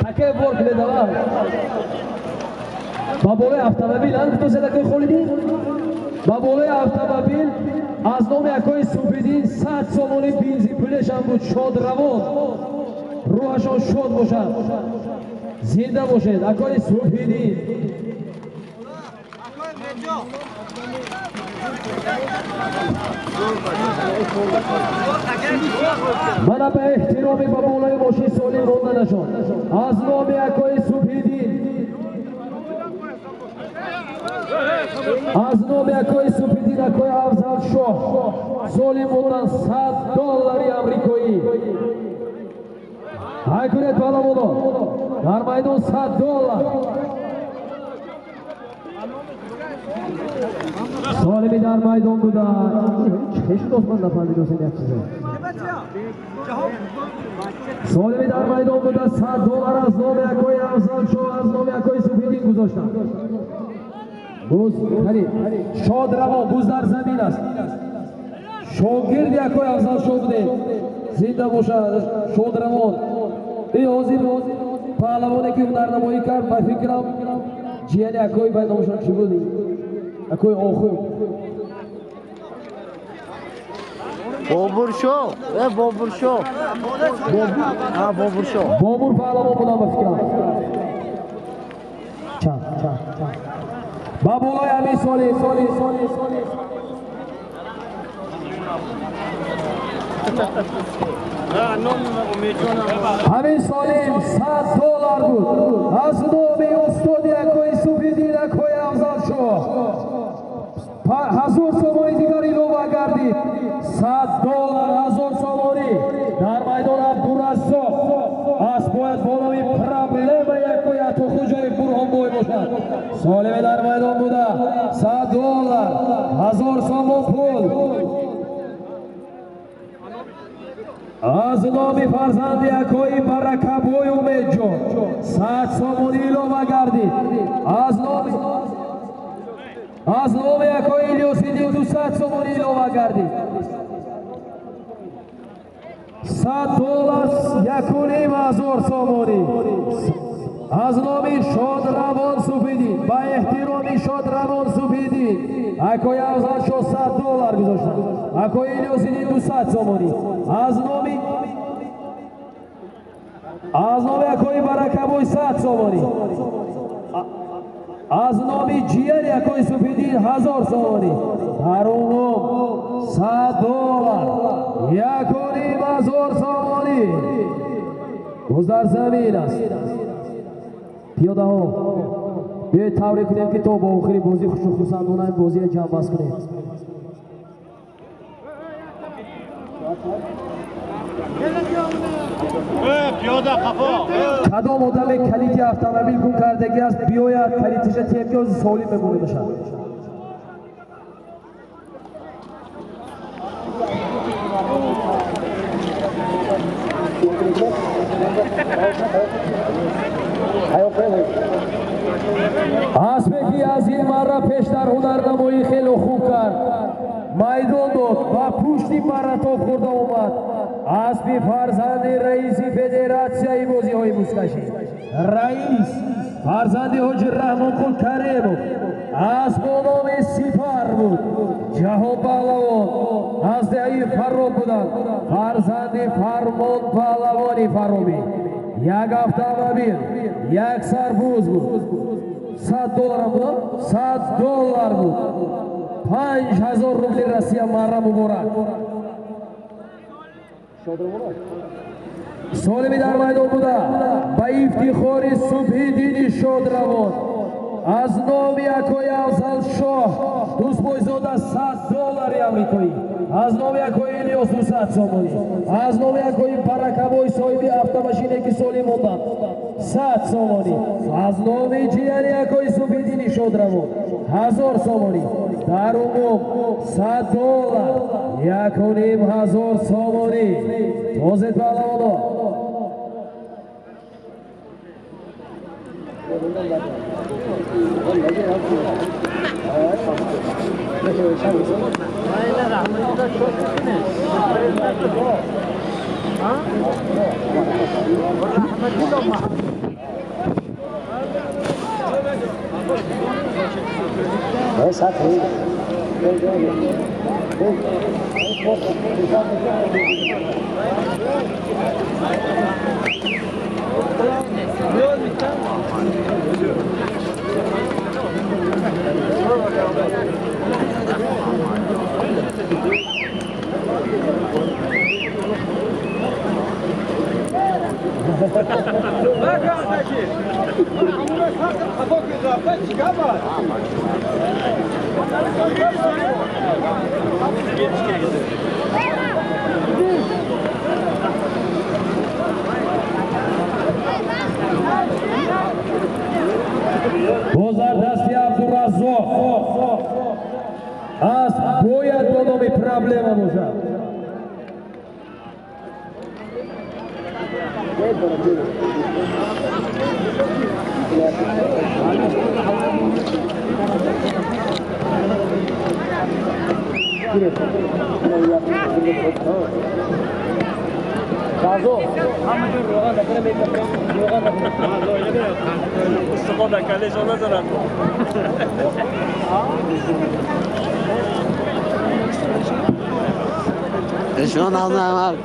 Takke bor qiladi va. Babole avtomobil kto se takoj xolidi? Babole avtomobil az nomi akoi Subidin 100 somoni benzi pulesham bud shod ravon. Ruhashon shod boshad. Zinda boshad akoi Subidin. Mana be ehtiromi babole boshi soli ronda nashon. Az nomi akoi Subidin. Az nomi akoi Subidin akoi Afzal Shoh. Soli mondan $100 amrikoyi. Haykunet bala bodo. Dar maydon $100. Solimi dar maydon buda. Çeşit Osman da fazla sen yapsın. Solimi dar maydon buda $100 az nomi akoi Afzal Shoh, az nomi akoi Subidin guzashtan. Buz, hani shod ravon buz dar zamin ast. Shogird yakoy Afzal Shoh bude. Zinda boshad shod ravon. Hozir pahlavoni ki unar namoyi kard va fikram jiyani yakoy baydoshon chi budi. Yakoy oxir. Bobur Shoh, Bobur Shoh. Ha, Bobur Shoh. Bobur pahlavon bilan va fikram. Cha. Baboy ami soli. Amin Solim $100 بود. از نومی استودی اکوی Subidin اکوی Afzal Shoh. 1000 somoni دیگری لوبا گردید. $100 1000 somoni. در میدان عبدالرزاق. از باید بالای پرابلم اکوی اتو خوجای برهان بوی باشد. سالم در میدان بوده. $100 1000 somon پول. از نامی فرزندی اکوی برکبوی امیدجان 100 somoni ilova gardid. از نامی اکوی الیاسیدی 200 somoni ilova gardid. $100 $1,500 somoni. از نامی شادروان Subidin با احترامی شادروان Subidin اکوی Afzal Shoh $100 گذاشتن. اکوی الیاسیدی 200 somoni. از نامی اکوی برکبوی 100 somoni. از نامی جیانی اکوی Subidin 1000 somoni. در عموم $100 $1,500 somoni. بز در زمین است. پیاده ها بیایید توری کنیم که تا با آخری بازی خصوصاندونه بازی جمع بس کنیم. کدام آدم کلیدی اتومبیل گم کردگی است بیاید کلیدش تیمی از سالم بمونه باشد. اسبی از این مره پیشتر هنرنمایی خیلی خوب کرد. میدان داد و پشتی مره توپ خورده اومد. اسبی فرزند رئیس فدراسیون بازی‌های بوسکشی. رئیس فرزند حاج رحمان قل کریمov. اسب نام سپر بود. جهان پهلوان از دهه فرخ بودند. فرزند فرمان پهلوانی فرومی. یک اتومبیل یک سربوز بود. $100 بود. $100 بود. 5000 روبل روسیه مره مبارک. سالمی در میدان بوده با افتخار Subidin شادروان از نامی اکوی Afzal Shoh دوست بایزاده $100 امریکایی. از نامی اکوی الیاس 200 somoni. از نامی اکوی برکبوی صاحب автомашине که سالی موندن 100 somoni. از نامی جیانی اکوی Subidin شادروان 1000 somoni. در عموم $100 $1,500 somoni. توزید پهلوانا Bozar dasti Abdurazzoq. Ast boyad bo nomi problema bo'sa. شلون هذا عمل؟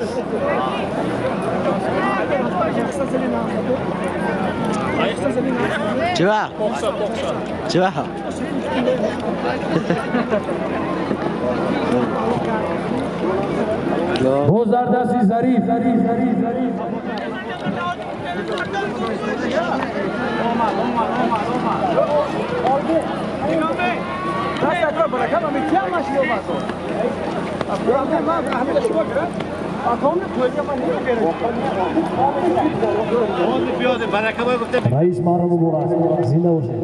چرا؟ چرا؟ Bozar dasti Zarif. Rais marhamı boğaz, zinde olsun.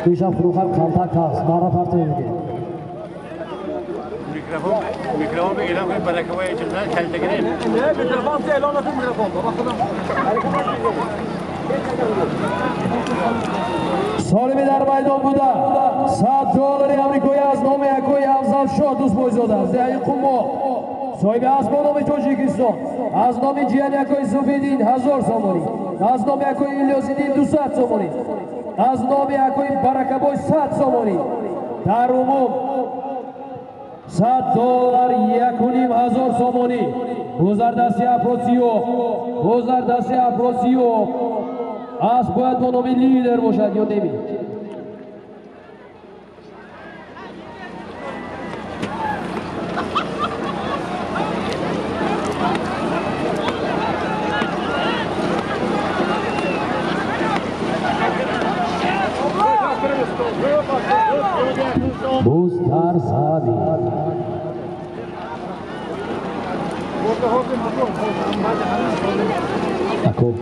Kuşa fırıkar kantak kaz, mara partiye bir میکروفون بگیرم که برکوی چیزا کلته گیریم نه میکروفون ته اعلان تو میکروفون بابا خودم Solimi در میدان بوده. $100 آمریکایی از نام یکوی افضل شاه دوست بایزاده است. زیادی قومو. صاحب اسب نام تاجیکستان. از نام جیان یکوی سفیدین 1000 سومانی. از نام یکوی الیاسیدین 200 سومانی. از نام یکوی برکبای 100 سومانی. در عموم $100 1,500 سومانی. بازار دستی افراسیو اسب باید با نام لیدر باشد یا نمی بوستر سابی Ako.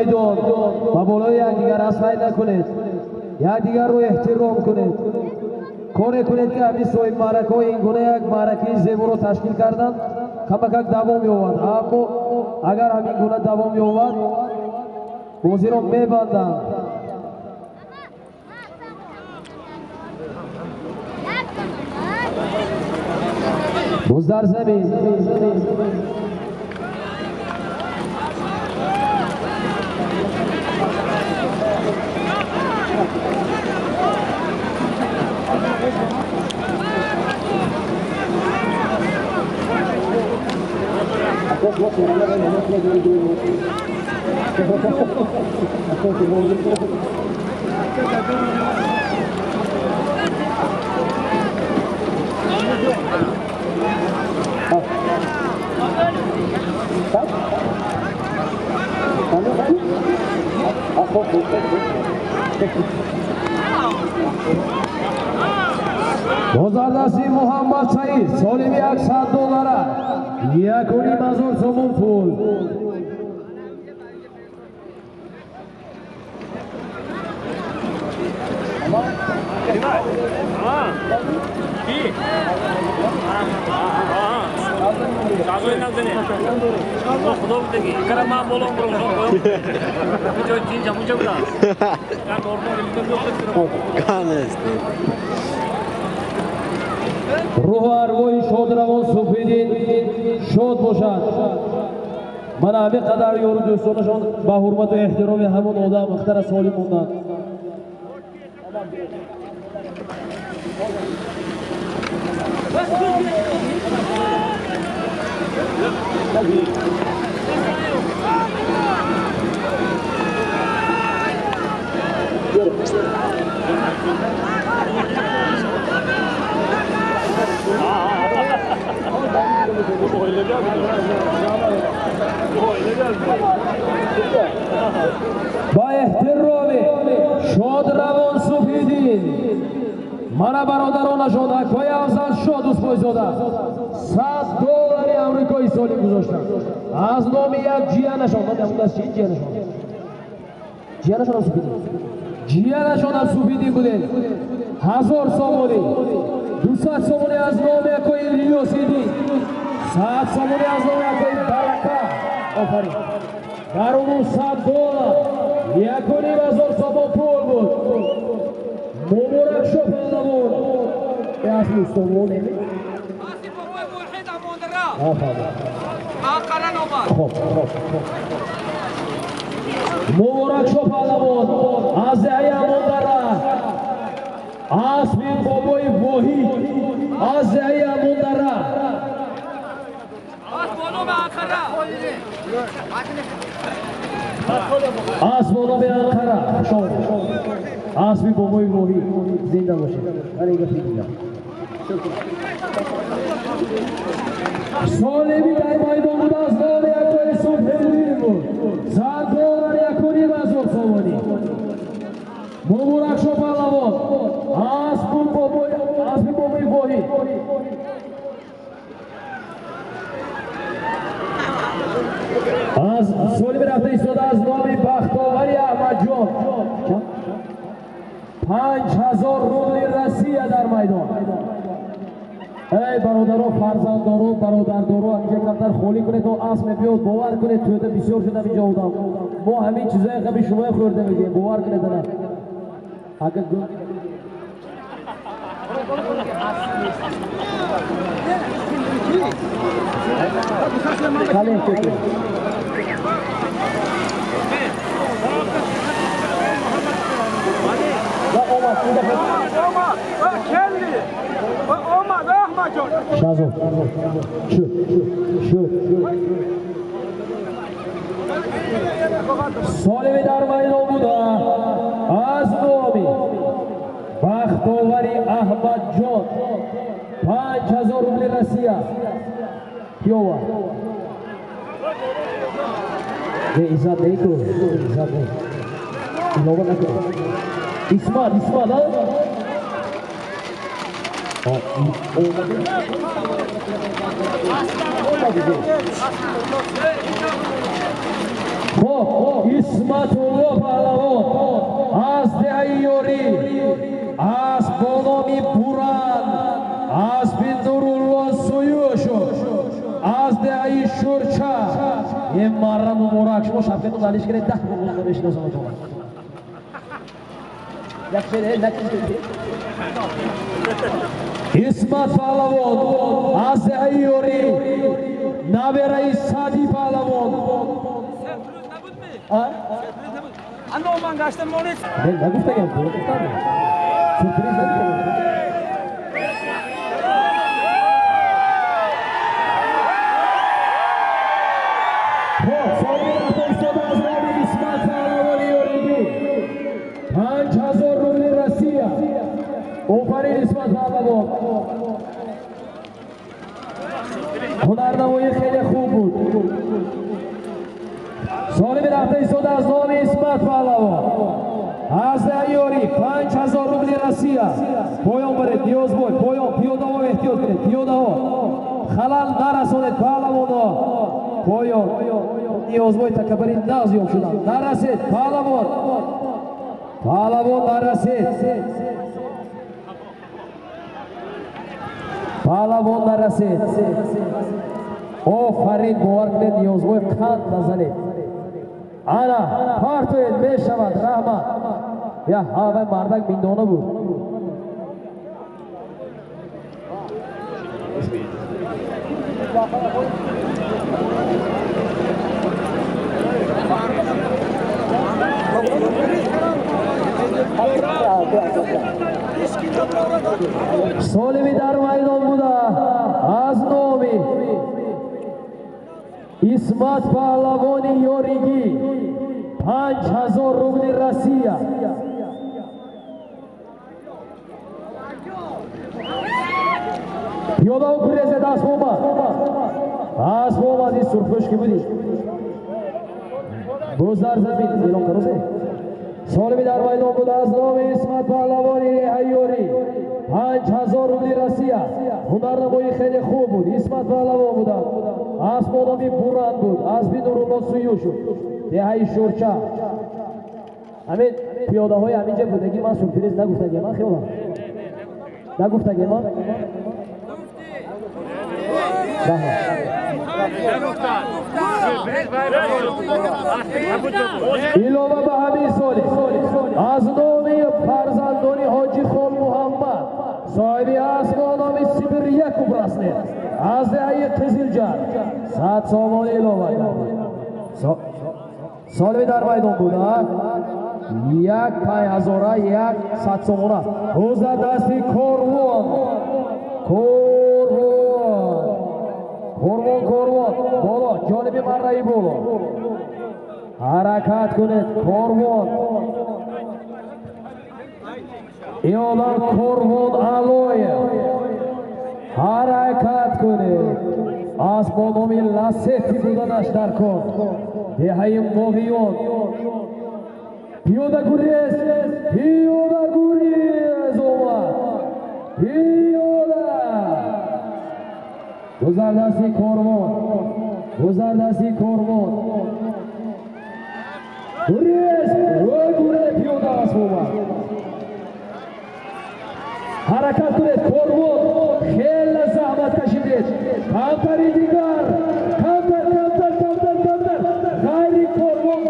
میدان و بالای یکدیگر اصلاحی نکنید، یکدیگر رو احترام کنید، کاری کنید که همین صاحب معرکه این گونه یک معرکه زیبا رو تشکیل کردن کمک دوام یابد. اما اگر همین گونه دوام یابد بازی رو میبندند. بوز در زمین گزاردستی محمد سعید سالمی $100 یکونی مزار سومون پول روح ارواح شاد روان سفیدین شاد باشد من همه قدر یارو دوستانشان با حرمت و احترام همون آدم اختر سالی موندن با احترام شاد روان سفیدین من برادرانشان اکای افضل شاد اسپایزاده $100 امریکایی سالی گذاشتن از نام یک جیانشان از چی جیانشان جیانشان هم سفیدین جیانشان هم سفیدین بودین 1000 سامانی 200 سامانی از نام اکای ریاسیدی 100 سامانی از نام اکای برکه آفرین در اونو $100 یکونی مزار سامان پول بود مبارک شو پهلوان به اصل استوان نمی خب مبارک شو پهلوان از ایامون داره اسبی بابای واهی از ایامون داره آسمانو به آخره شما آسمی بابای واهی زنده باشه من اینگه پیدیم سالمی در مایدان بود از نام یکوی سوپهلوی بود $100 یکونی مزار سامانی مبارک شو پهلوان اسبی بابای واهی از سالی برفته ایستاده از نام بختاوری احمد جان $5000 روسیه در میدان ای برادرها فرزندارو برادردارو اینجا کمتر خالی کنید تا اسم بیاد باور کنید توده بسیار شده اینجا بودم ما همین چیزای قبل شما خورده میگیم باور کنید نه اگر گفت خالی که شازو شو سالمی در میدان بوده از نامی بختاوری احمد جان $5000 روسیه کیوه ایزاد نیکو ایزاد نیکو لوگا نکو اسمال ها اسمت الله پهلوان از دهیاری از بانامی بوران از بندرالله سویوشو از دهی شورچه این مرم مبارک شما شبکتون دلیش کرد 10 بگوزده بشناسم شما یک شده نکشده اسمت پهلوان از ایوری نبرای سادی پهلوان انا من گشتم مونیت نگفته گم گفتم سورپرایز ندید اوپری اسمت پهلوان هنرنمایی خیلی خوب بود سالمی رفته ایستاده از نام اسمت پهلوان Azayori 5000 rubli Rossiya. Poyon biri Niyozboy, poyon piyodaho ehtiyot qiling, piyodaho. Halal narasonet pahlavoni. Poyon Niyozboy takabari naz yo'q shudan. Naraset pahlavon. Pahlavon naraset. Pahlavon naraset. Ofarin bovar qiling Niyozboy qand nazali. Ana partoyed meshavad rahmat. Ya hava mardak bindona bu. Solimi dar maydon buda az nomi İsmat Pahlavoni yorigi 5000 rubli Rossiya. Piyoda kureze das bo'lma. Das bo'lma deb surxushki budi. Bozar zamin e'lon qilsa. Solimi dar maydon buda az nomi İsmat Pahlavoni Hayyori 5000 rubli Rossiya. Hunarnamoyi xeyli خوب بود. İsmat Pahlavon buda. Asmonomi buran بود. Azbi Nurullo Suyushu. Dehai Shurcha. Hamid piyodahoy aminja budagi man surpriz naguftaga man xiyol. Naguftaga man. İlova ba hamid soli. Az nomi farzandoni Hoji Xol Muhammad. Sohibi asmonomi Sibir Yakub rasne. Az dehayi Qiziljar. Sat somoni ilova. Solvi dar maydon buda. Yak 5000, yak 700 somona. O'za dasti Korvon. Korvon. Bolo, jonibi marrai bolo. Harakat kuned Korvon. Eolan Korvon Aloyev. Harakat kuned. Asmonomi Lasetti buda nashtar kon. Dehayim Mogiyon. Piyoda gurez Omar. Piyoda. Guzardasi Korvon. Gurez piyoda Omar. Harakat kuned Korvon. Xeyli zahmat kashided. Kamtari digar. Kamtar. G'ayri Korvon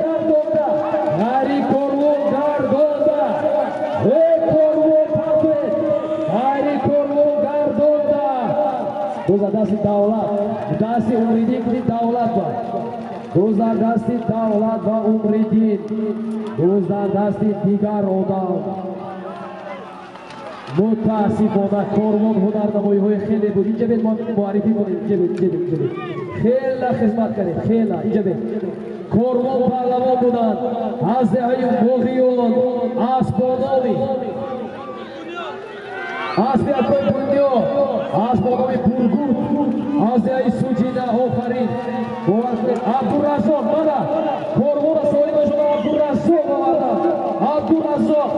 gardonda. Do'za dasti davlat, dasti umridin davlat bor. Do'za dasti davlat va umridin. Do'za dasti digar odam. Mutasifona Korvon hunarnamoyi xeyli بود. اینجا بید معرفی کنید. اینجا بید. خیلی خدمت کنید. اینجا بید. Korvon Pahlavon budan. Az dehayi Mogiyon. Asmonomi. Asbiakoy Bundio. Asmonomi Burgut. Az dehayi Sujida Ofarin. Abdurazzoq mana. Korvon so'yma shuna Abdurazzoq mana. Abdurazzoq.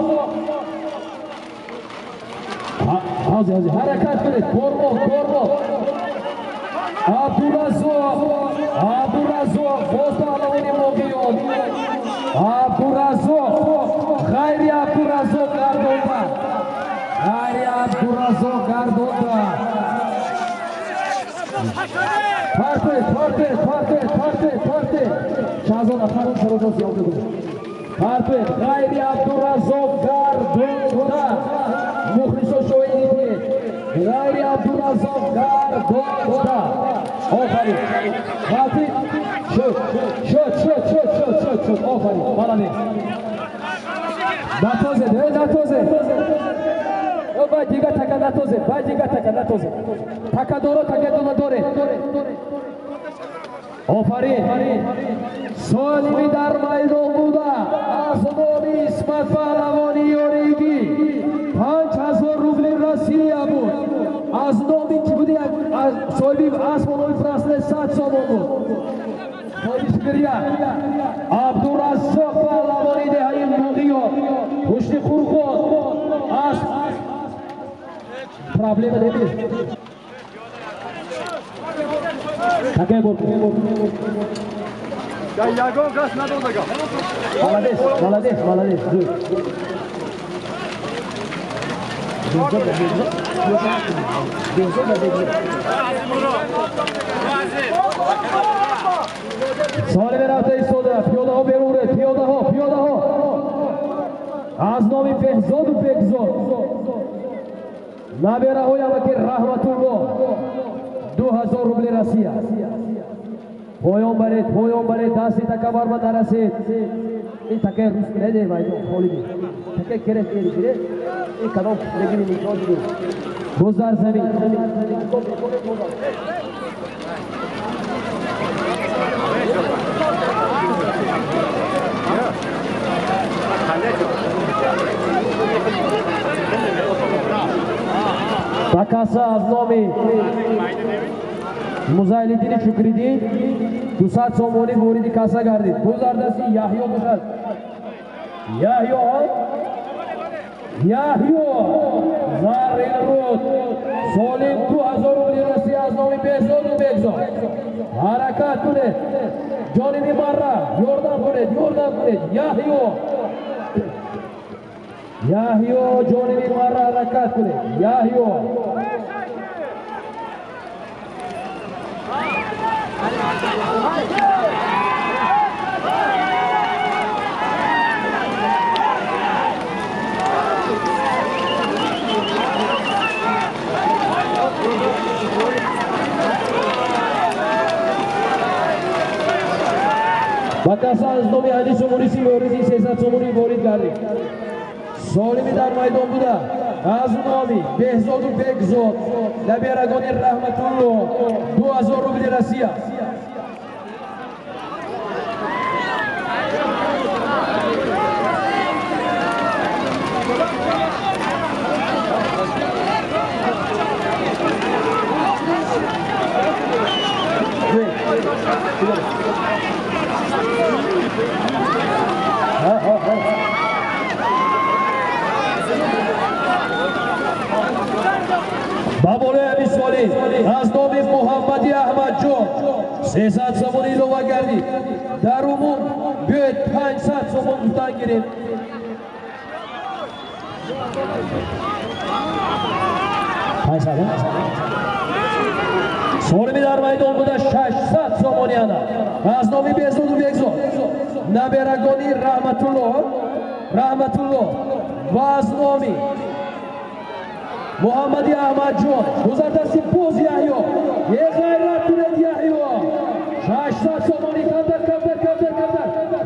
Hozir harakat qiling. Korvon. Abdurazzoq. Boz Pahlavoni Mogiyon. Abdurazzoq. G'ayri Abdurazzoq gardonda. Parte. Shahzod Afarim Sarodoz yozdi buni. Parte. G'ayri Abdurazzoq gardonda. Muxliso sho'yiniki. G'ayri Abdurazzoq gardonda. Ofarin. Parte. Shot. Ofarin. Молодец. Natoze. Badiga taka natoze. Takadoro dore. Ofarin. Solimi dar maydon buda. Asmonomi İsmat Pahlavoni yorigi. 5000 rubli Rossiya bu. Asmonomi ki budi so'yib Asmonomi fransda 700 so'm bu. So'yib Sibirya. Abdurazzoq Pahlavoni dehayin Mogiyon. Problema nedir? Takay bol. Ya yagon gaz nadon da gal. Молодец, молодец, молодец. Soli berafta istoda, piyoda ho beruret, piyoda ho. Az nomi Behzod Bekzod. Nabera ho yamaki Rahmatulloh. 2000 rubl Rossiya. Poyon baret, dasti takabar ba daraset. این تکه روز نده باید خالی تکه کرد میگیره این کدام نگیری میکنه دیگه بزار زمین takası az nomi Muzayliddin Shukriddin 200 somoni boridi kasa gardid buzardasi Yahyo buzar Yahyo Zarin Rud Solim 2000 rubli Rossiya az nomi Behzod Bekzod harakat kuned jonini marra yordam kuned Yahyo jonini marra harakat kuned Yahyo Bakasa az nomi Ali Somurisi voridi 300 somuni vorid gardi. Solimi dar maydon buda. Az nomi Behzod Bekzod. Labi Aragoni Rahmatulloh 2000 rubli Rossiya. Babole Abiswali az nomi Muhammadi Ahmadjon 300 somon ilova gardi dar umum 500 somon tutan girin Solimi dar maydon buda 600 somon yana az nomi Behzod Bekzod Naberagoni Rahmatulloh va az nomi Muhammadi Ahmadjon buzardasi Boz Yahyo ye g'ayrat kuned Yahyo 800 somoni kamtar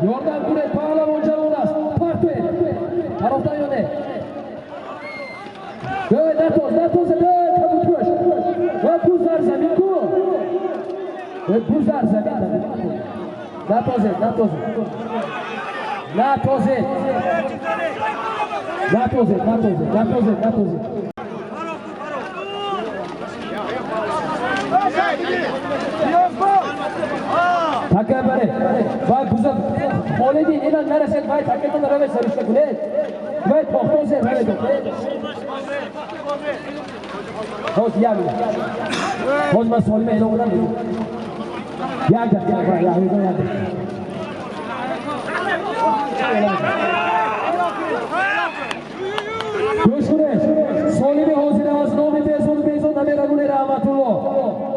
yordam kuned pahlavon javonas parpe tarafdan yone natoz kabutkosh va buzar zamin ku buzar zamin natoz Taka bare, vay buzab, xolidi inan naraset vay taketdan rave sarishta kuned, vay toxtoze rave doked. Hoz yami, hoz ma solime ilo ulan dedi. Yagda, yagda. Go'sh kuned, solime hozira az nomi Behzod Bekzod Naberagoni Rahmatulloh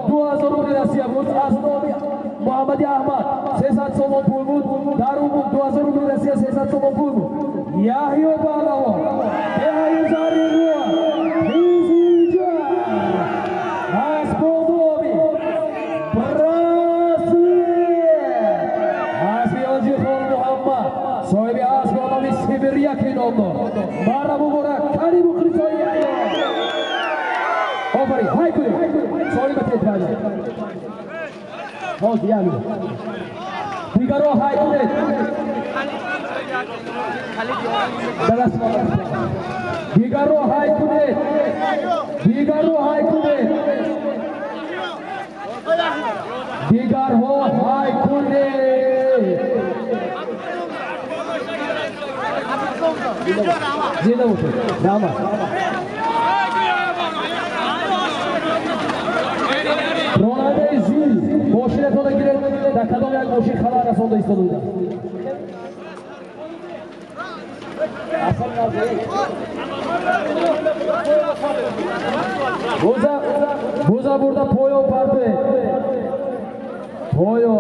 2000 rubli Rossiya buz az nomi Muhammadi Ahmad 300 somon pul bud dar umum 2000 rubli Rossiya 300 somon pul bud Yahyo Balavo Behayzari Ruwa Hizija Aspodobi Brasiliya Asbiyoji Khol Muhammad Sohibi Aspodobi Sibirya Kinondo Mara Mubarak Karibu Khrisoyi Yahyo Ofari Haykuli Sohibi Tetbani Hoz yami Digaro hay kuned Digaro hay kuned Zina utu Rama خوشی خلا رسونده ایستاده بودن. بوزا برده پویو پرده پویو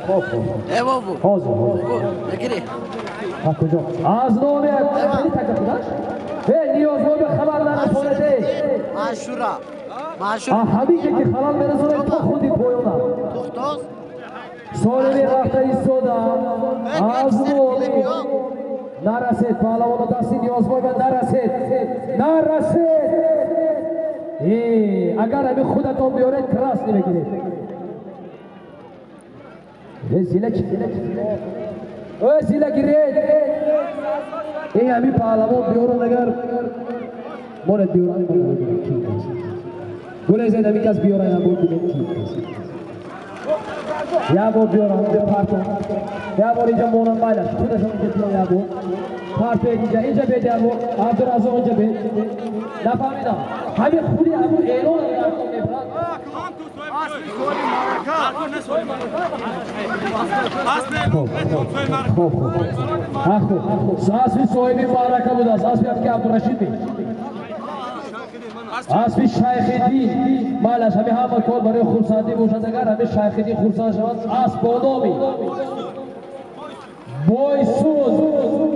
خوب ای بابو حاضر بگیری ها کجا از نومی خیلی تکه خودش نیاز بود خبر نرسونه ده معشورا همین که خلال برسونه تو خودی پویونا دختاز سالمی رفته ایستاده از نومی نرسید پهلوان دستی نیاز بود نرسید اگر همین خودتون بیارید کراس نمیگیرید زیله گیرید این همین پهلوان بیارون اگر مورد بیارن گله زید همین کس بیارن هم بود بینید یا بود بیارن به پارتون یا بود اینجا مونم بایلش خودشون اینجا بیارن یا بود پارت اینجا بید یا بود عبدالعظم اینجا بید نفهمیدم همین خودی همون ایران اگر کن نبرد اسبی صاحبی معرکه بود است اسبی هم که عبدالرشید بید اسبی شیخ دین مالش همه همه کار برای خورسندی باشد اگر همه شیخ دین خورسند شود اسب با نامی بایسوز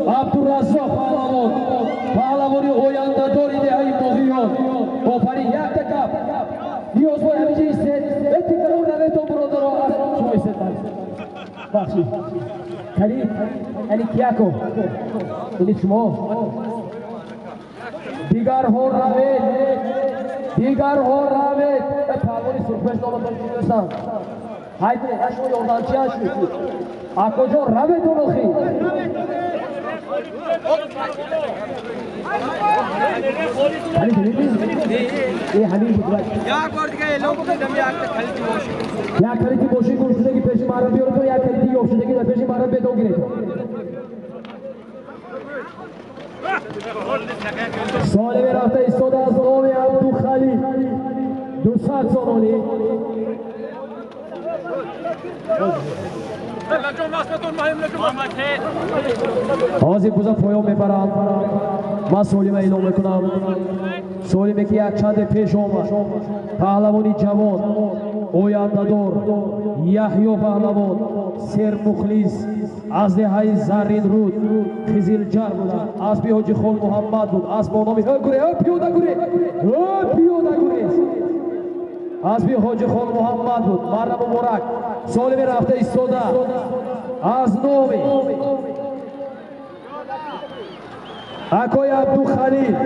عبدالرزاق پهلوانی اوینده داری دهی مغیان آفرین یک تکب نیاز باید همیشه ایستید بهتی کرون نویتون برادر رو از شما ایستید بخشید کریم یعنی کیاکو اینی شما دیگر ها روید پهلوانی سرپش نامه کنید های بره اشو یاردانچی اشو اکو جو روید اونوخی حالی ببینید این همین بود یک بار دیگه اعلام کنید هم یک کلیتی باشی یک کلیتی باشی گوشتگی پیش مارا بیاره تو یک کلیتی یوشتگی در پیش مارا بدون گیره تو سالی به رفته ایستاده از نام عبدالخلی 200 سالانی حاضر بوزا پایان میبرم من سولیم اعلام میکنم سولیم که یک چند پیش آمد پهلوانی جوان اوینده‌دار یحیی پهلوان سر مخلص از دهه زرین رود خزیلجر بودند اسب حاجی خان محمد بود اسب با نام پیاده گوری اسب حاجی خان محمد بود مرد مبارک سالمی رفته ایستاده از نام اکای عبدالخلیل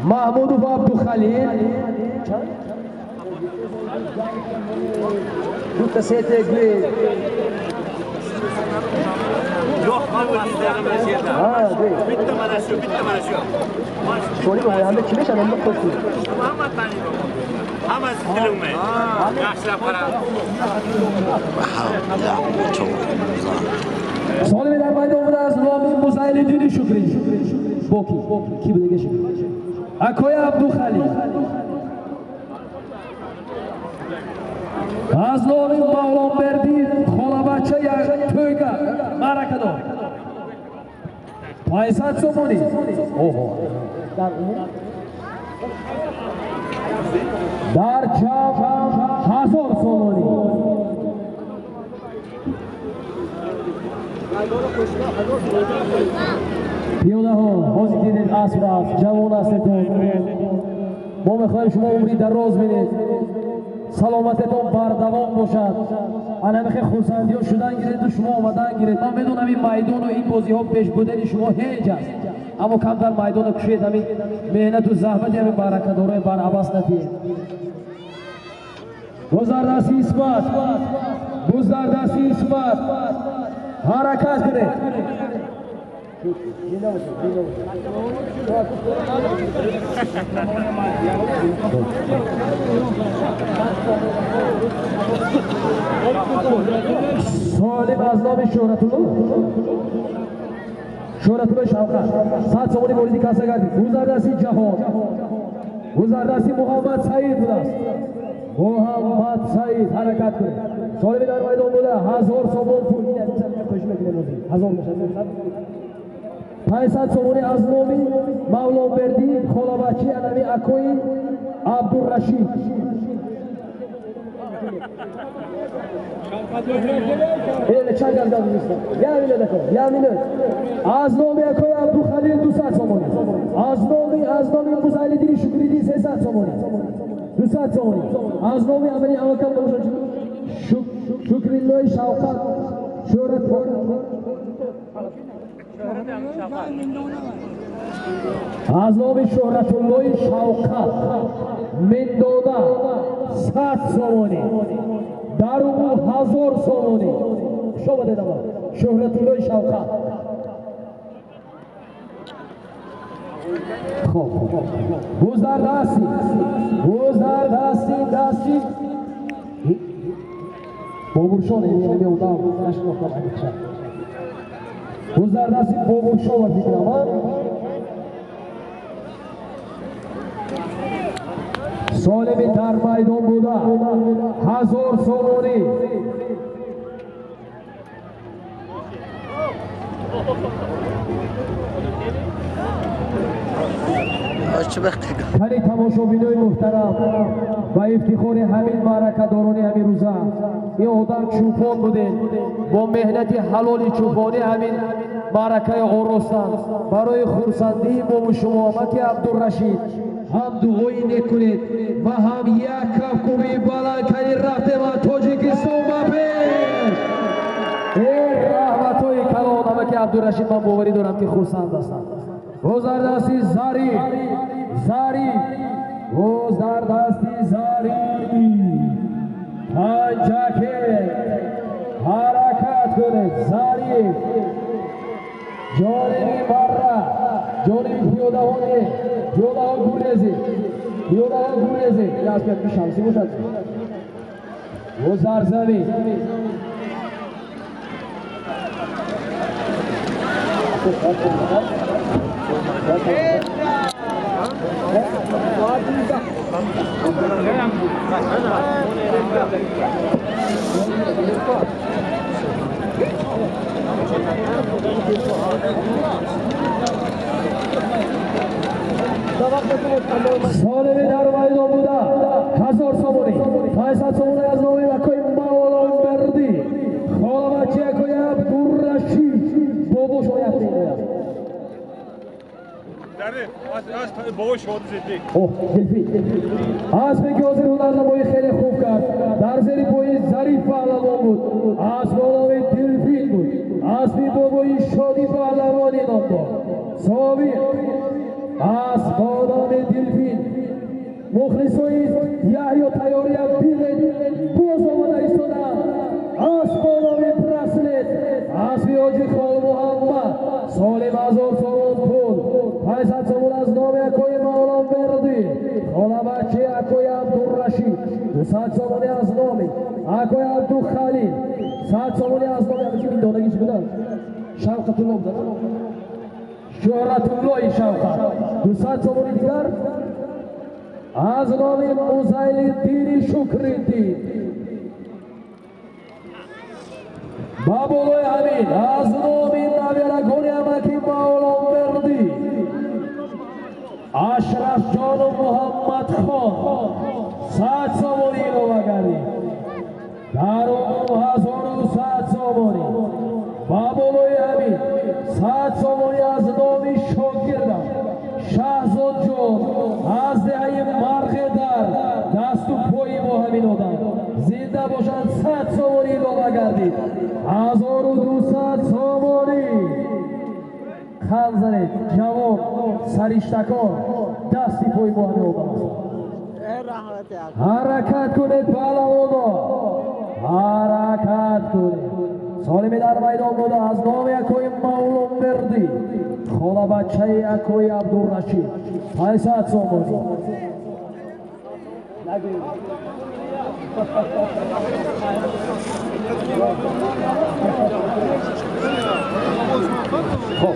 محمود و عبدالخلیل دو تا سه تگلی bitti mana shu سولی به همه چی میشن اون خودت Muhammad Bani hammasi tilingmi yaxshilab qara سولی در باید اومده از نام مزایل دینی شکری باکی کی بوده گشت اکای عبدالخلیل از نام مولان بردی خالا بچه یک تویگه مرکه دار 500 سومونی در چپ 1000 سومونی پیاده ها بازی دیدید اسب رفت جوان هستتون ما میخوایم شما عمری دراز بینید سلامتتون بردوام باشد الان میخوای خورسندی ها شدن گیرید و شما آمدن گیرید من میدونم این میدان و این بازی ها پیش بودن شما هیچ است اما کم در میدان کشید همین مهنت و زحمت همین برکت‌دارای بر عباس نتیه گذردستی اسمت گذردستی اسمت حرکت کنید سالم از نام شهرت‌الله شوقت 100 سومونی موردی کاسه گردید گذردستی جهان گذردستی محمد سعید بود است Muhammad Said harakat qildi. Solimlar maydon bo'la 1000 so'm pul qo'shib keladi. 1000 500 so'mni Azmomi, Mavlonberdi, Xolabachi, Alami Akoy, Abdurrashid. Ele çangal davranışta. Yamine de koy. Yamine. Azmomi Akoy Abdulhalil 200 so'mni. Azmomi Muzaylidin Shukriddin 300 so'mni. 200 so'mni. Azmomi amali avakal bo'lishchi. Shukrilloy Shavqat Sho'rat Azmomi Sho'ratulloy Shavqat Mendona 100 so'mni. Darul 1000 so'mni. Shoma dedam. Sho'ratulloy Shavqat. Xo'p. Dasti. Boburshon endi undan tashkilot qilmoqchi. O'zlari Boburshon va fikraman. Solimi dar maydon bo'da 1000 so'mni. Kani tomoshabinoy muhtaram va iftixori hamid ma'rakadoroni hamid ro'za. این odam chupon بودن با مهنت حلال چوپانی همین معرکه آرستان برای خورسندی با شمامت عبدالرشید هم دعایی نکنید و هم یک کفکوبی بلند کنید رفته و تاجیکستان بپیر این رحمتای کلام نمک عبدالرشید من باوری دارم که خورسند هستند گذردستی زاری پنجاکه حرکت کنید زاری جانبی مرا جانبی پیاده‌هایی پیاده‌ها گورزی این از که شمسی باشد و زرزمی سالمی در مایدان بوده 1000 so'mni 500 so'mni از نامی مکای مولانبردی خالبچی اکای عبدالرشید بابا شاید میگوید بابا شاد زدی اوه گلفی اسب گازی هنرنمایی خیلی خوب کرد در زیر پای ظریف پهلوان بود اسب نام دلفین بود اسب بابای شادی پهلوانی نام داد صابر اسب نام دلفین مخلصای یحیی تیاری هم بیلد باز آمده ایستادن اسب نام برسلت اسب حاجی خال محمد سالم 1000 so'm pul 500 so'm از نام اکوی مولانبردی خالبچی اکوی عبدالرشید 200 so'm از نام اکوی عبدالخلیل 100 so'm از نام اکوی این دانگیش بودن شوقت الله بودن شهرت الله شوقت 200 so'm دیگر از نام مزایلدین شکریدین بابولوی همین از نام نویرگانی امکی مولانبردی اشرف جان و محمد خان 100 so'm ilova کردی در 1100 so'm بابولوی همین 100 so'm از نام شاگردم شهزاد جان از دهه مرغ در دست و پای ما همین آدم زنده باشند 100 so'm ilova کردید 1200 so'm خلزنید جوان سریشتکان دستی پای ما همین آدم حرکت کنید پهلوانا حرکت کنید سالمی در میدان بوده از نام اکوی مولانبردی خالبچه اکوی عبدالرشید 500 so'm خب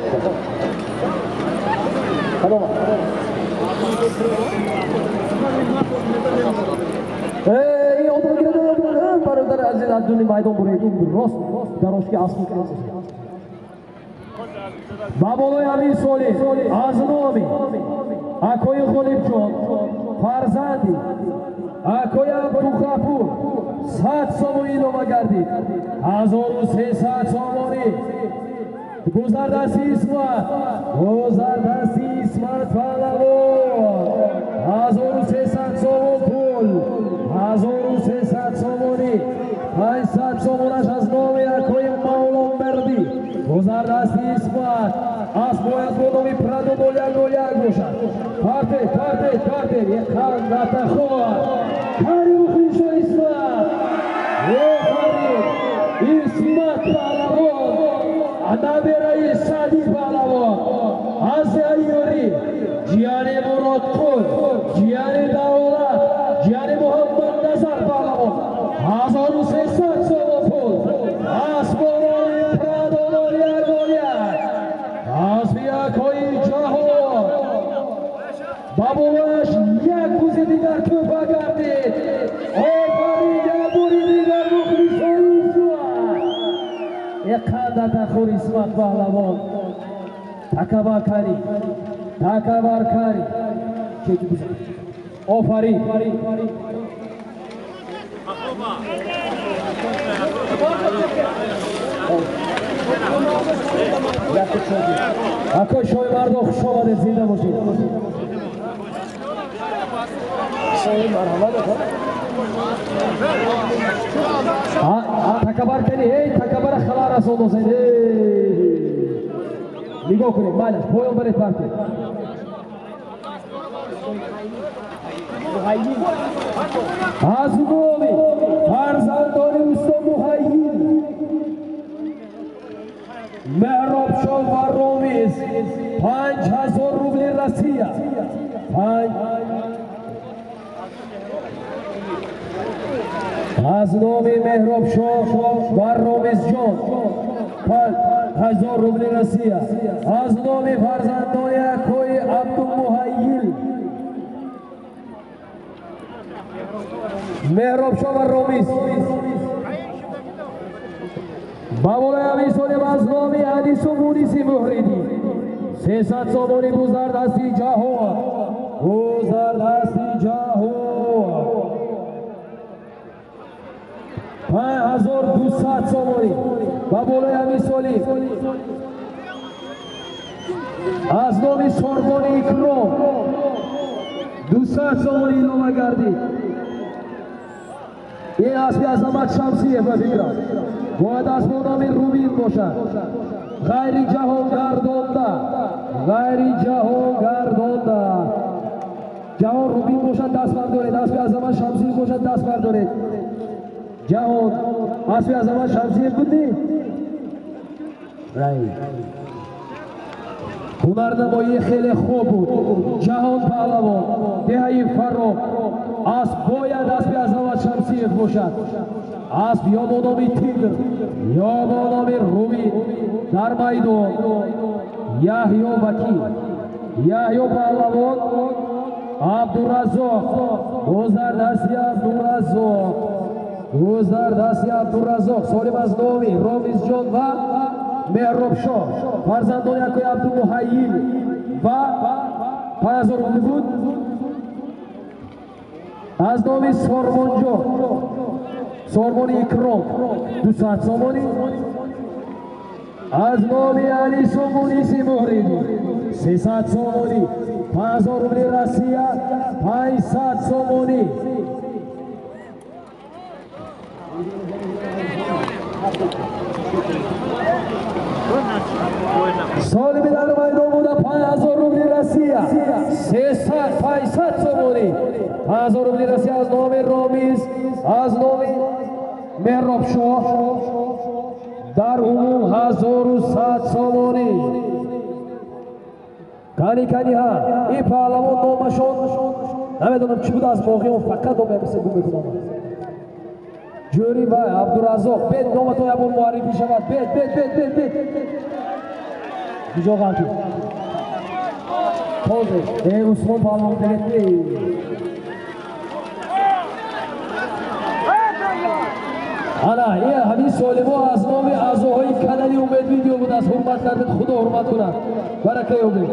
از این ادونی میدان برید این راست دروشکی اصلی کنید بابولوی امیر سولی از نومی اکوی خلیب جون فرزندی اکوی عبدالغفور 100 سوم ایلوما گردید 1300 سومونی گذردستی اسمت پهلوان 1300 سوم پول 1300 سومونی 500 سومونش از نام اکوی مولان مردی گذردستی اسمت از باید بودومی پرادو دولیا گوشد پارته یک خندت خواه کاری بخیشو اسمت اسمت پهلوان ادابرای سادی پهلوان از ایوری جیان مراد کن جیان دولت جیان محمد نظر پهلوان 1300 سوم پول از باید پرادو دولیا از بیاکوی جهان بابوش یک کوزی دیگر توپا گردید آفرین یک بوری دیگر مخلص ایسوان یک خندت خور اسمت پهلوان تکبر کاری آفرین اکوی شوی مردم خوش آمدید زنده باشید تکبر کنی تکبر خلا رسول حسین نگاه کنید مالش پایان برید پرته از نومی فرزندان اوستا مهیین مهراب شاه و رومیز 5000 روبل روسیه از نام مهراب شاه و رومیز جان 5000 روبل روسیه از نام فرزندان اکوی عبدالمهیل مهراب شاه و رومیز بابولای امیسونی از نام حدیث و مونیسی مهریدی 300 سومونی گذردستی جهان 5200 سومونی بابولای امیسونی از نام سوربونی اکرام 200 سومونی ایلوما گردید این اسبی عظمت شمسیه و فکرم باید از نام روبین باشد غیر جهان گردانده جهان روبین باشد دست بردارید اسبی عظمت شمسی باشد دست بردارید جهان اسبی عظمت شمسی بودی هنرنمایی خیلی خوب بود جهان پهلوان دهه فرخ اسب باید اسب عظمت شمسی باشد اسب یا با نام تیگر یا با نام روبین در میدان یحیی وکیل یحیی پهلوان عبدالرزاق گذردستی عبدالرزاق سالم از نامی رامیز جان و مهراب شاه فرزندان اکوی عبدالمهیل و 5000 روبل بود از نام سارمان جان سارمان اکرام 200 سومونی از نام علی سومونیسی مهریدی 300 سومونی 5000 روبل روسیه 500 سومونی سالی در میدان بوده 5000 روبل روسیه 500 سومونی 5000 روبل روسیه از نام رامیز از نام مهراب شاه در عموم 1100 سومونی کانی ها این پهلوان نامشون نمیدونم چی بود از باقی فقط نام مثل گم میکنم جوری و عبدالرزاق بید نام تو یبون معرفی شود بید بیجا قلبی توزه عثمان پهلوان دلت Ana, همین سالمو از نام اعضاهای کانال امید ویدیو بود. از حرمت کردید، خدا حرمت کند. برکه یابید.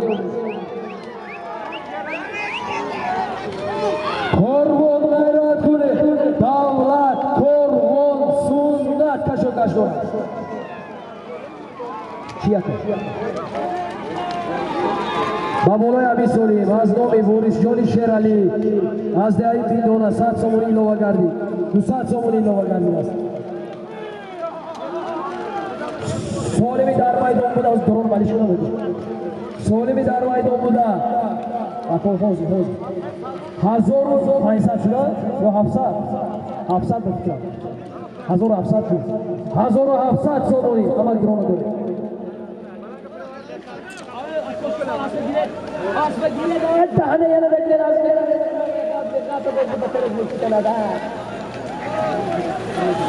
قربان غیرت کنه. دولت، قربان، سنت کشو کشو. چیه کن؟ با بالای همین سالیم از نام بوریس جان شیرالی از دهی پیدانه 100 سومونی ایلاوه کردی. 200 سومونی ایلاوه کردی است. سالمی در میدان بوده از درون مالیش نمیده. سالمی در میدان بوده. اکو حوزی 1500 شده یا 700 بکنم 1700 شد 1700 سومونی اما گرانه داره. دهنه یه نبکن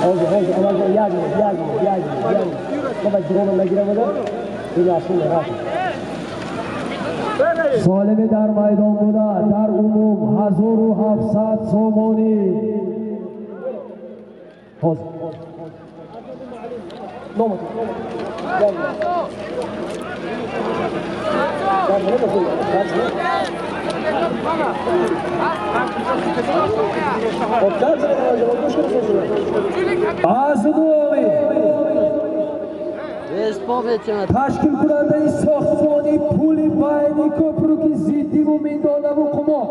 از حوزی اول یادی بابا درون نگیره بوده این اصول راست سالمی در میدان بوده در عموم 1700 سومونی حوزی نومت تشکیل کننده ساختمانی پولی بینی کپروکی زیدی و میدانه و قما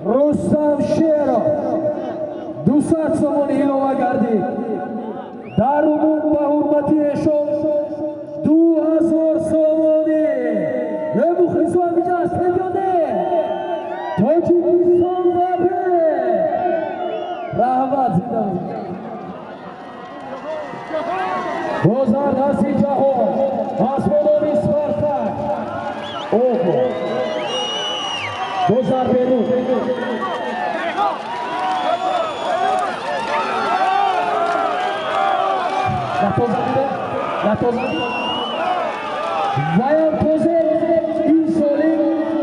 رستم شیرا 200 سومونی ایلاوه کردی. در عموم به حرمتی ایشان 2000 سومونی مخلصان اینجا استادیونه تاجیکستان بابه رحمت زنده بزرگسی جهان آسمانوی سپارتک اوه بزرگ بیرون ویان توزه این سالی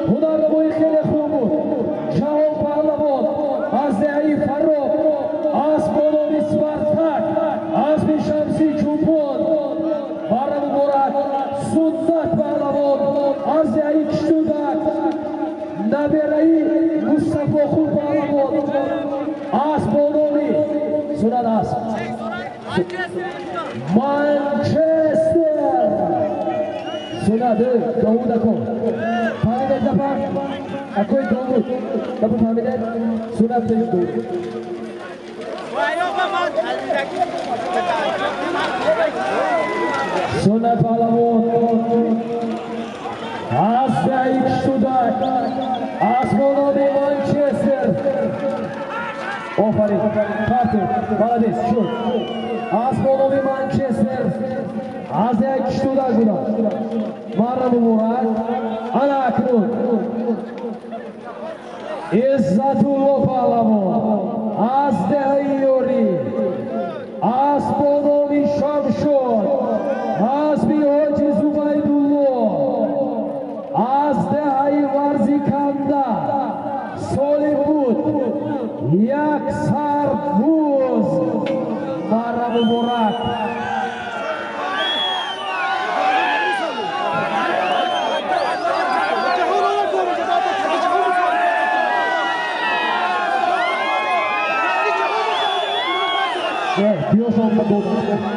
هنرنمایی خیلی خوب بود. جهان پهلوان از دهی فرخ آسمانوی سپارتک اسب شمسی چوپان باره مبارک سنت پهلوان از دهی کشتودک نبیرهی مصطفی خوب پهلوان آسمانوی سنت اسب منچستر سناده داود اکو فهمیده دفعه اکوی داود دفعه فهمیده سنت تیز داود سنت پهلوان از دهی کشتودک آسمانوی منچستر آفرین کارتو مالادیس شد آسمانوی منچستر از یک کشتودک بوده مره مبارک انا اکنون عزتالله پهلوان از دهی یوری آسمانوی شمشاد حسبی حاجی زبیدالله از دهی ورزیکنده سالی بود یک سربوز مره مبارک Dios hombre todo.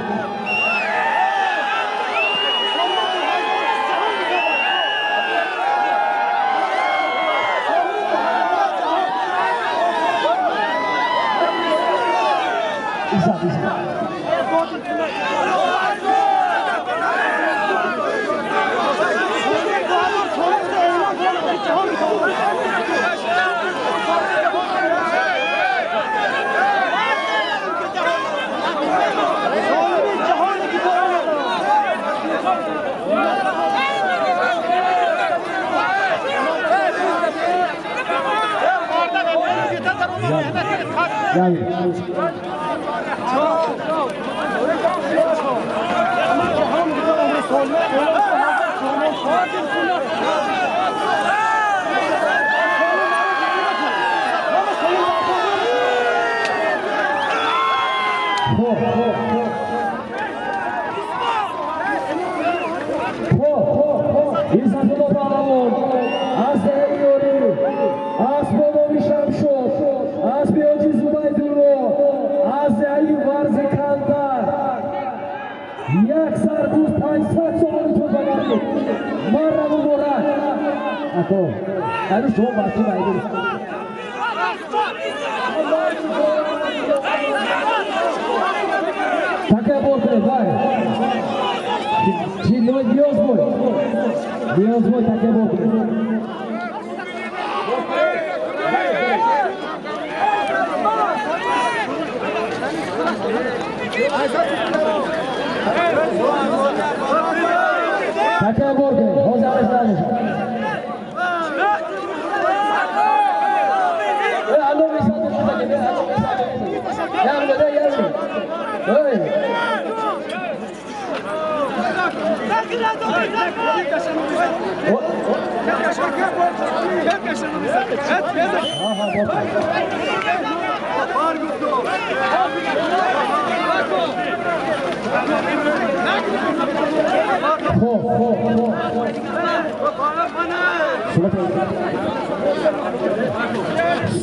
Izadullo Palavon, az Deryori, az Bonovi Shamshod, az Bioji Zubaydullo, az Ayub Varzi Kandar. Yak sarbuz 500 so'mni to'plagandik. Marramu Murat. Ato. Hadi shu basi maydi. Takabor vay. Chino Diosboy. Diosboy takabor. Takabor, hozir alishamiz. Alo mesaj qildi. Yarmida. Hey.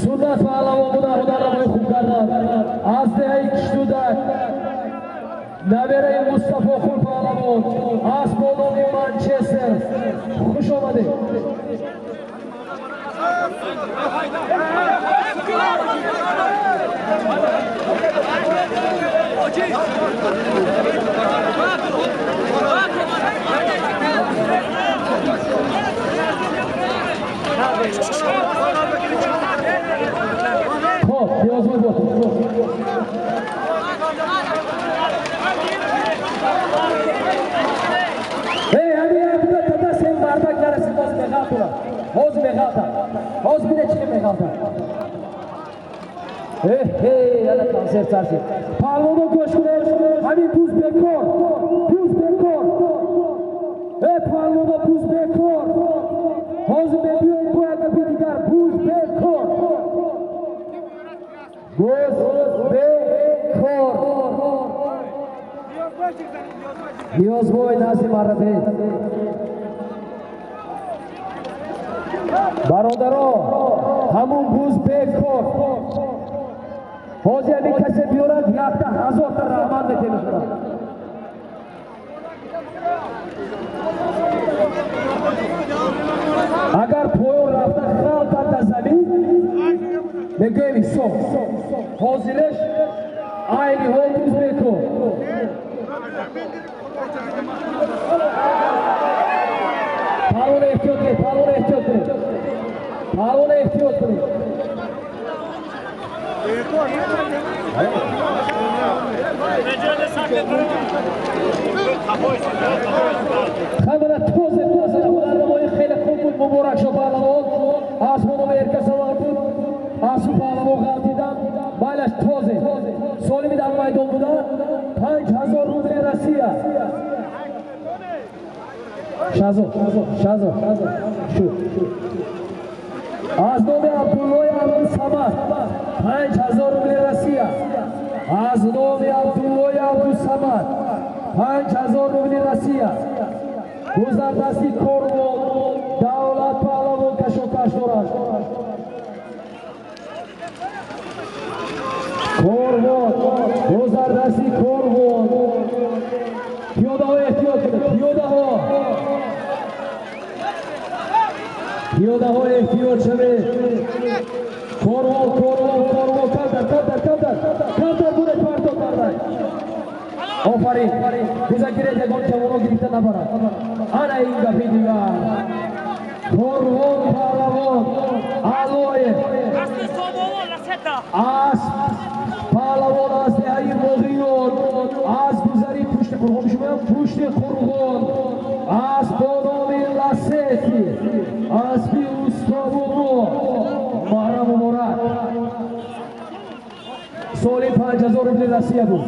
Sunnat Palavon Xudoraboy Xubgardan Azdey Kishtudak Nabere Mustafa Xul Palavon Asbonovi Manchester xush omading. Xo'p, Diyozoy bo'ldi. Hey, hadi yapda sen bardaklarisiz o'z megaltura. O'z megalta. O'z bile chiqib megalta. Hey, ana konsert sarsi. Palvonga ko'shkilar, Habib Buzbekor. Hey, Palvonga Buzbekor. Hozir men bu yerda bidigar Buzbekor. Diyozboy Nasim Arrafe. Barodaro, hamon Buzbekor. Hozir bir kase biyorad, yakta 1000 ta rahmat etamiz. Agar poyon rafta xalq tasabi, begemi so. Hozirlesh ayni hol Buzbekor. Palvon ehtiyot qiling. Kamera to'ze ularning o'yi xeyli qo'bul muborak shu Palavon. Asmonov erkasalardi. Asu Palavon g'altidan baylash to'ze. Solimidan maydonida 5000 rubl Rossiya. Shazo. Shu. Aznomi Abdulloy Abdul Samad 5000 rubl Rossiya. Aznomi Abdulloy Abdul Samad 5000 rubl Rossiya. Guzardasi Korvon Davlat Palavon Kashokash Do'rash. Korvon Guzardasi Korvon. Piyoda ehtiyot qiling. Piyoda ehtiyot qiling. Korvon Kantar budak partoklardan. Ofarin. Biza girecek on çavuğuna girikten abara. Ana inga bidigar. Korvon Palavon. Aloye. As Palavon asli ayı boğuyor. Az güzeli puşti kurulmuşum. Puşti kurulun. Az bonomi laseti. Az bir ustavumu. Mahram Murat. Solim 5000 rubl Rossiya bu.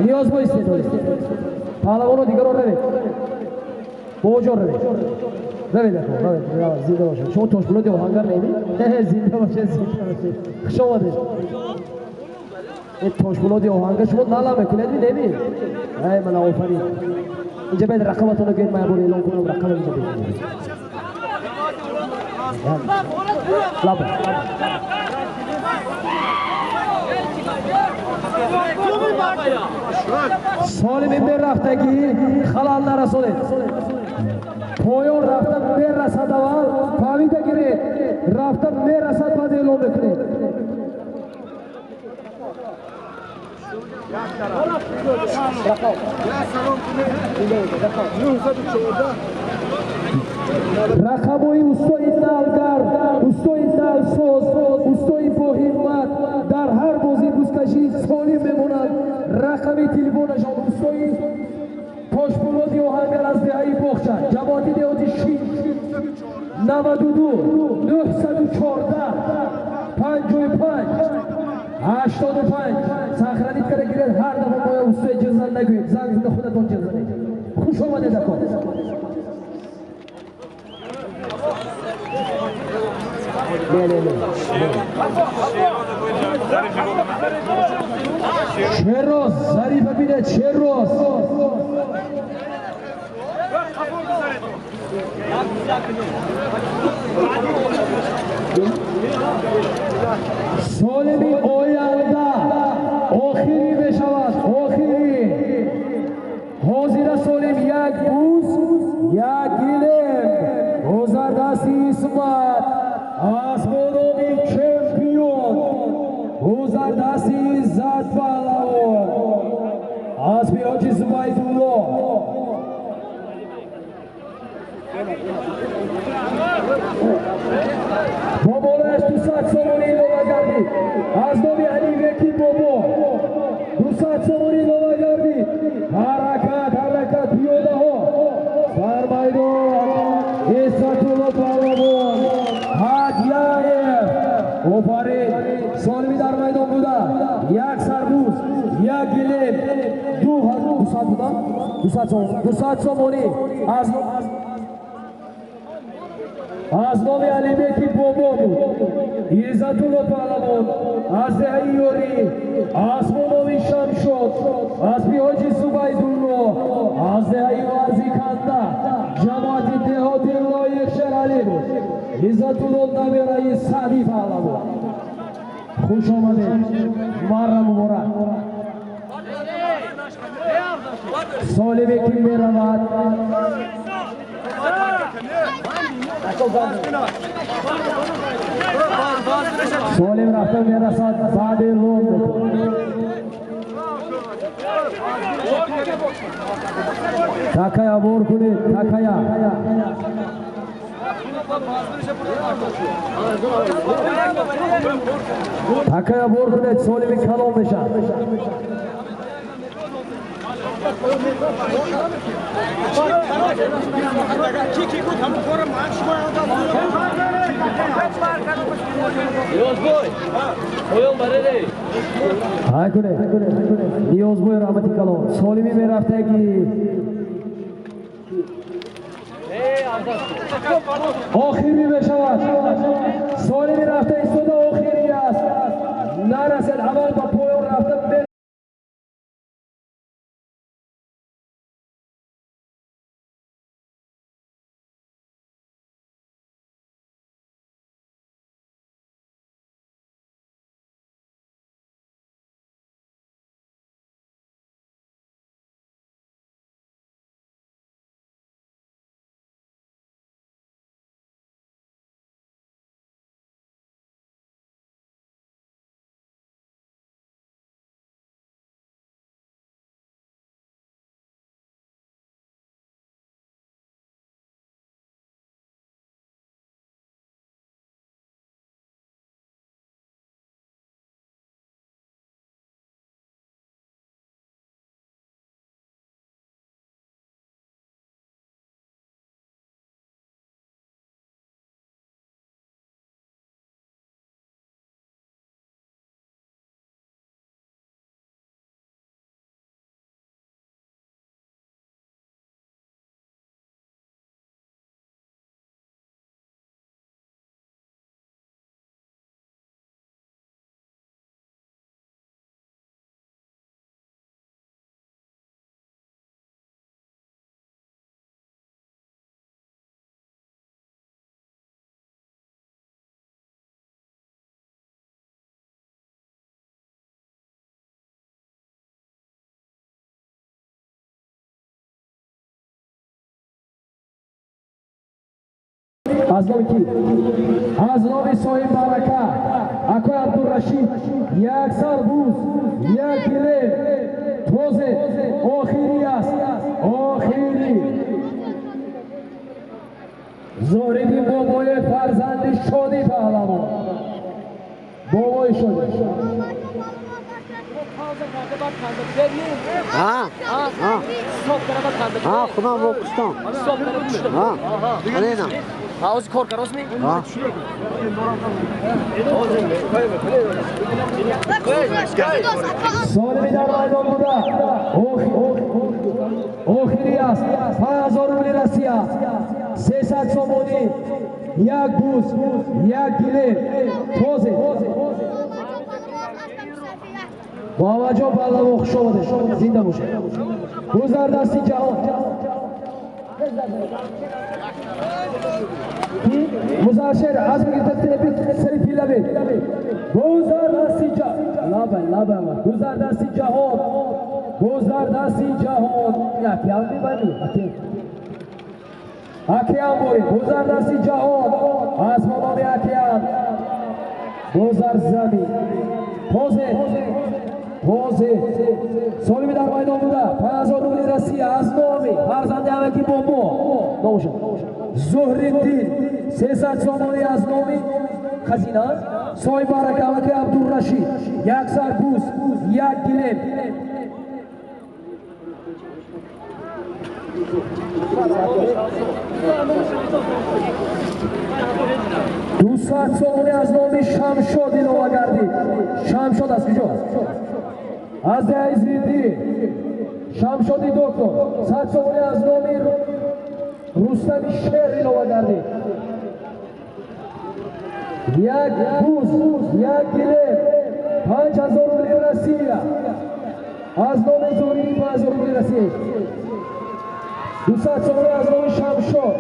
Niyozboy istedi. پهلوانو دیگه رو روید بوجو روید زنده باشه شما تاشپولو آهنگر نمی؟ زنده باشه خوش آمدید این تاشپولو آهنگر شما نالا میکنید نمی؟ ای من آفرین اینجا باید رقمتون رو گید من باید اعلام کنم رقم اینجا بگید لابه سالم بر رفتگی خلال نرسولید پایان رفتن بر رسد اول پاویده گیرید رفتن بر رسد بعد اعلام بکنید رقموی اوستای نالگر اوستای نالسوز اوستای با همت در هر بازی بوزکشی سالم بمونند رقم تلفنشان اوستای پاشپولادی آهنگر از دهی بخشد جماعتی دهاتی شین 92 914 55 85 سخرانیت کرده گیرد هر دفعه باید اوستای جزن نگوید زنگ زنده خودتون جزنید خوش آمده دکن چه روز ظریفه بیده چه روز سالمی آینده آخری بشود آخری حاضر سالم یک بوز یک گلم گذر دستی اسمت اسمانومی چمپیون گذر دستی عزت پهلوان اسبی حاجی زبیدالله با بالایش 200 سومونی ایلوه گردید از نامی علی وکی بابا 200 سومونی ایلوه گردید حرکت پیاده ها در میدان عزت‌الله پهلوان هدیه آفرین سالمی در میدان بوده یک سربوز یک گلیم 200 بودن 200 سومونی از نام علی بیکی بابا بود عزت‌الله پهلوان از دهی یوری از مناوی شمشد از بیاجی زبیدالله از دهی وزی کنده جماعت دهاتی لایق شرالی بود عزت‌الله نبیرای سعدی پهلوان خوش آمده مارا مبارک سال بیکی میرود سالم رفته میرسد بعد لوند تکایا بور کنید تکایا تکایا بور کنید سالمی کلام بشن های کنه نیاز بوی رحمتی کلام سالمی می رفتگی آخری بشود سالمی رفته ایستاده آخری است نرسد اول با پایان رفته از نام کی؟ از نام صاحب برکه آقای عبدالرشید یک سربوز یک گله توزه آخری است آخری زوریدی بابای فرزند شادی پهلوان بابای شادی خودم با کشتم نه How's Cork Rosmi? سالمی در میدان بوده آخری است 5000 روبل رسیه 300 سومونی یک بوز یک گله توزه بابا جان بالا خوش آمده زنده باشه گذر دستی جهان مزاشر از میگه سری پیلا بید گذر دستی جهان لابا گذر دستی جهان گذر دستی جهان یکی هم میبینی اکیان بوری گذر دستی جهان از مامامی اکیان گذر زمین توزه سالمی در میدان بوده 5000 روبل رسیه از نامی فرزند همکی بابا نوشن زهرالدین 300 سومانی از نامی خزینه صاحب برکه همکی عبدالرشید یک سربوز یک گله 200 سومانی از نام شمشاد ایلوه گردید شمشاد از کجا؟ از عزیزی شمشادی دکتر 100 سومانی از نام رستم شیر ایلوه گردید یک بوز یک گله 5000 روبل رسیه از نام زوری 5000 روبل رسیه 200 سومانی از نام شمشاد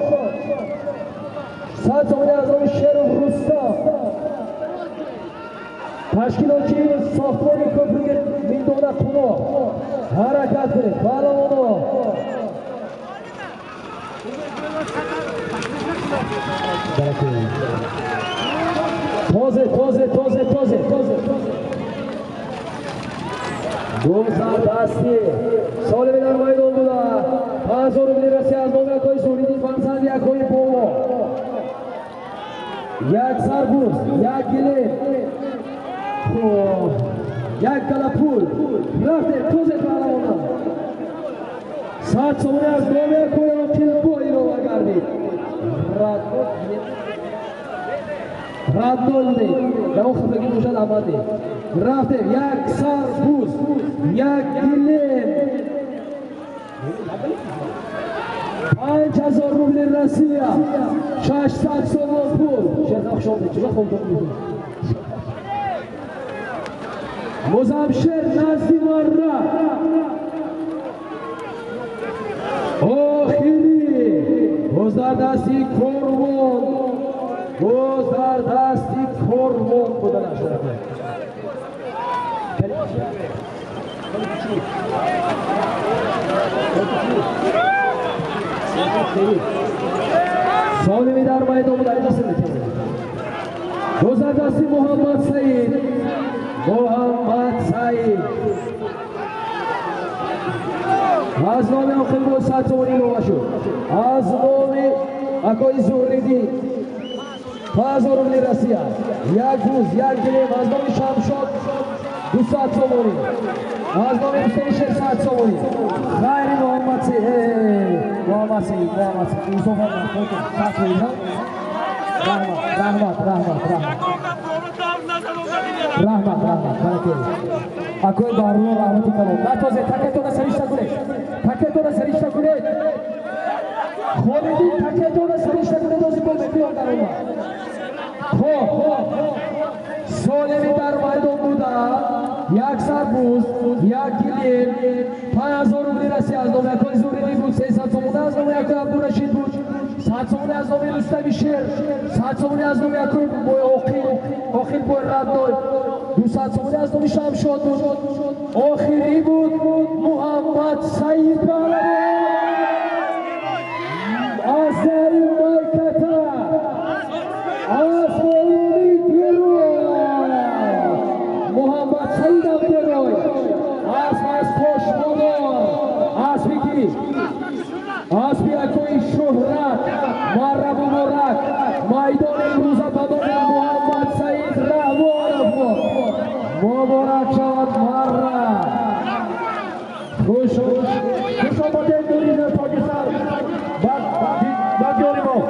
100 سومانی از نام شیر و رستم تشکیلاتچی ساختمان köprüge میدونه خونو حرکت کنید پهلوانو توزه گذر دستی سالمی در میدان بوده 5000 روبل رسیه از نام اکای زوریدی فرزند یکای بابا یک سربوز یک گله یک کلا پول رفته توزه پهلوانا 100 سومانی از نام اکای آکیل بایی رو بگردید ردنالده در اون خفگی باشد آمده رفته یک سربوز یک گله 5000 روبل رسیه 600 سومان پول شرط اخشام چرا خوندم میدونم مزمشر نزدی مرة آخری گذر دستی کرمون بودن اشرفه سالمی در میدان بود اجازه میکنه گذر دستی محمد سعید از نام آخر بود 100 سومانی نوه شد از نام اکای زهریدی 5000 روبل رسیه یک بوز یک گلیم از نام شمشاد 200 سومانی از نام حسین شیر 100 سومانی خیلی محمد سعید رحمت اکوی بارون رحمتی کنید نتوزه تکتون سریشته کنید خودی تکتون سریشته کنید دوزی بل بکیان در اومد سالمی در میدان بوده یک سربوز یک گلیم 5000 روبل رسیه از نام اکوی زوریدی بود 300 سومانی از نام اکوی عبدالرشید بود 100 سومانی از نام رستم شیر 100 سومانی از نام اکوی بوی آخر بوی ردنال 200 سومانی از نام شمشاد بود آخری بود محمد سعید پهلوان از این مایکتا اسبی اکوی شهرت مره مبارک میدان امروز بدن محمد سعید روانов مبارک شود مره خوش آمدید دورید پاکستان با جانی ما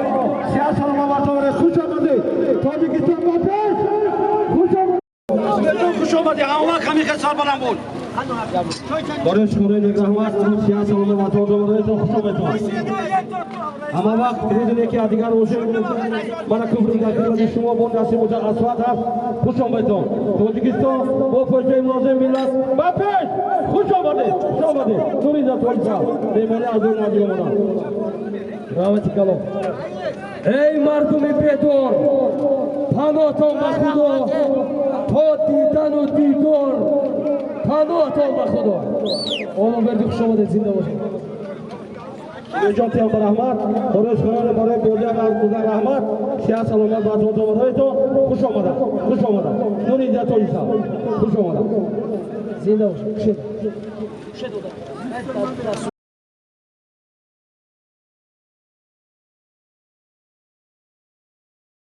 سیاه سلام وطن خوش آمدید تاجیکستان بپیش خوش آمدید خوش آمدی همون کمی خسال بلند بود بارش کنید یک رحمت سیاه سلام وطن دوباره تو خوش آمدید اما وقت روز یکی دیگر روشن من کفر دیگر کردن شما با نصیب و اصوات هست خوش آمدید تاجیکستان با پشت ملازم ملت بپیش خوش آمدید دورید پاکستان دیمانی از اون نادی مانا رحمتی کلام ای مردم بدور پناهتان به خدا تا دیدن و دیدار پناهتان به خدا آمان بردی خوش آمدید زنده باشید جان تیم رحمت خورش کنان برای بودن از بودن رحمت سیاه سلامت با جان دوباره تو خوش آمدید دورید پاکستان خوش آمدید زنده باشید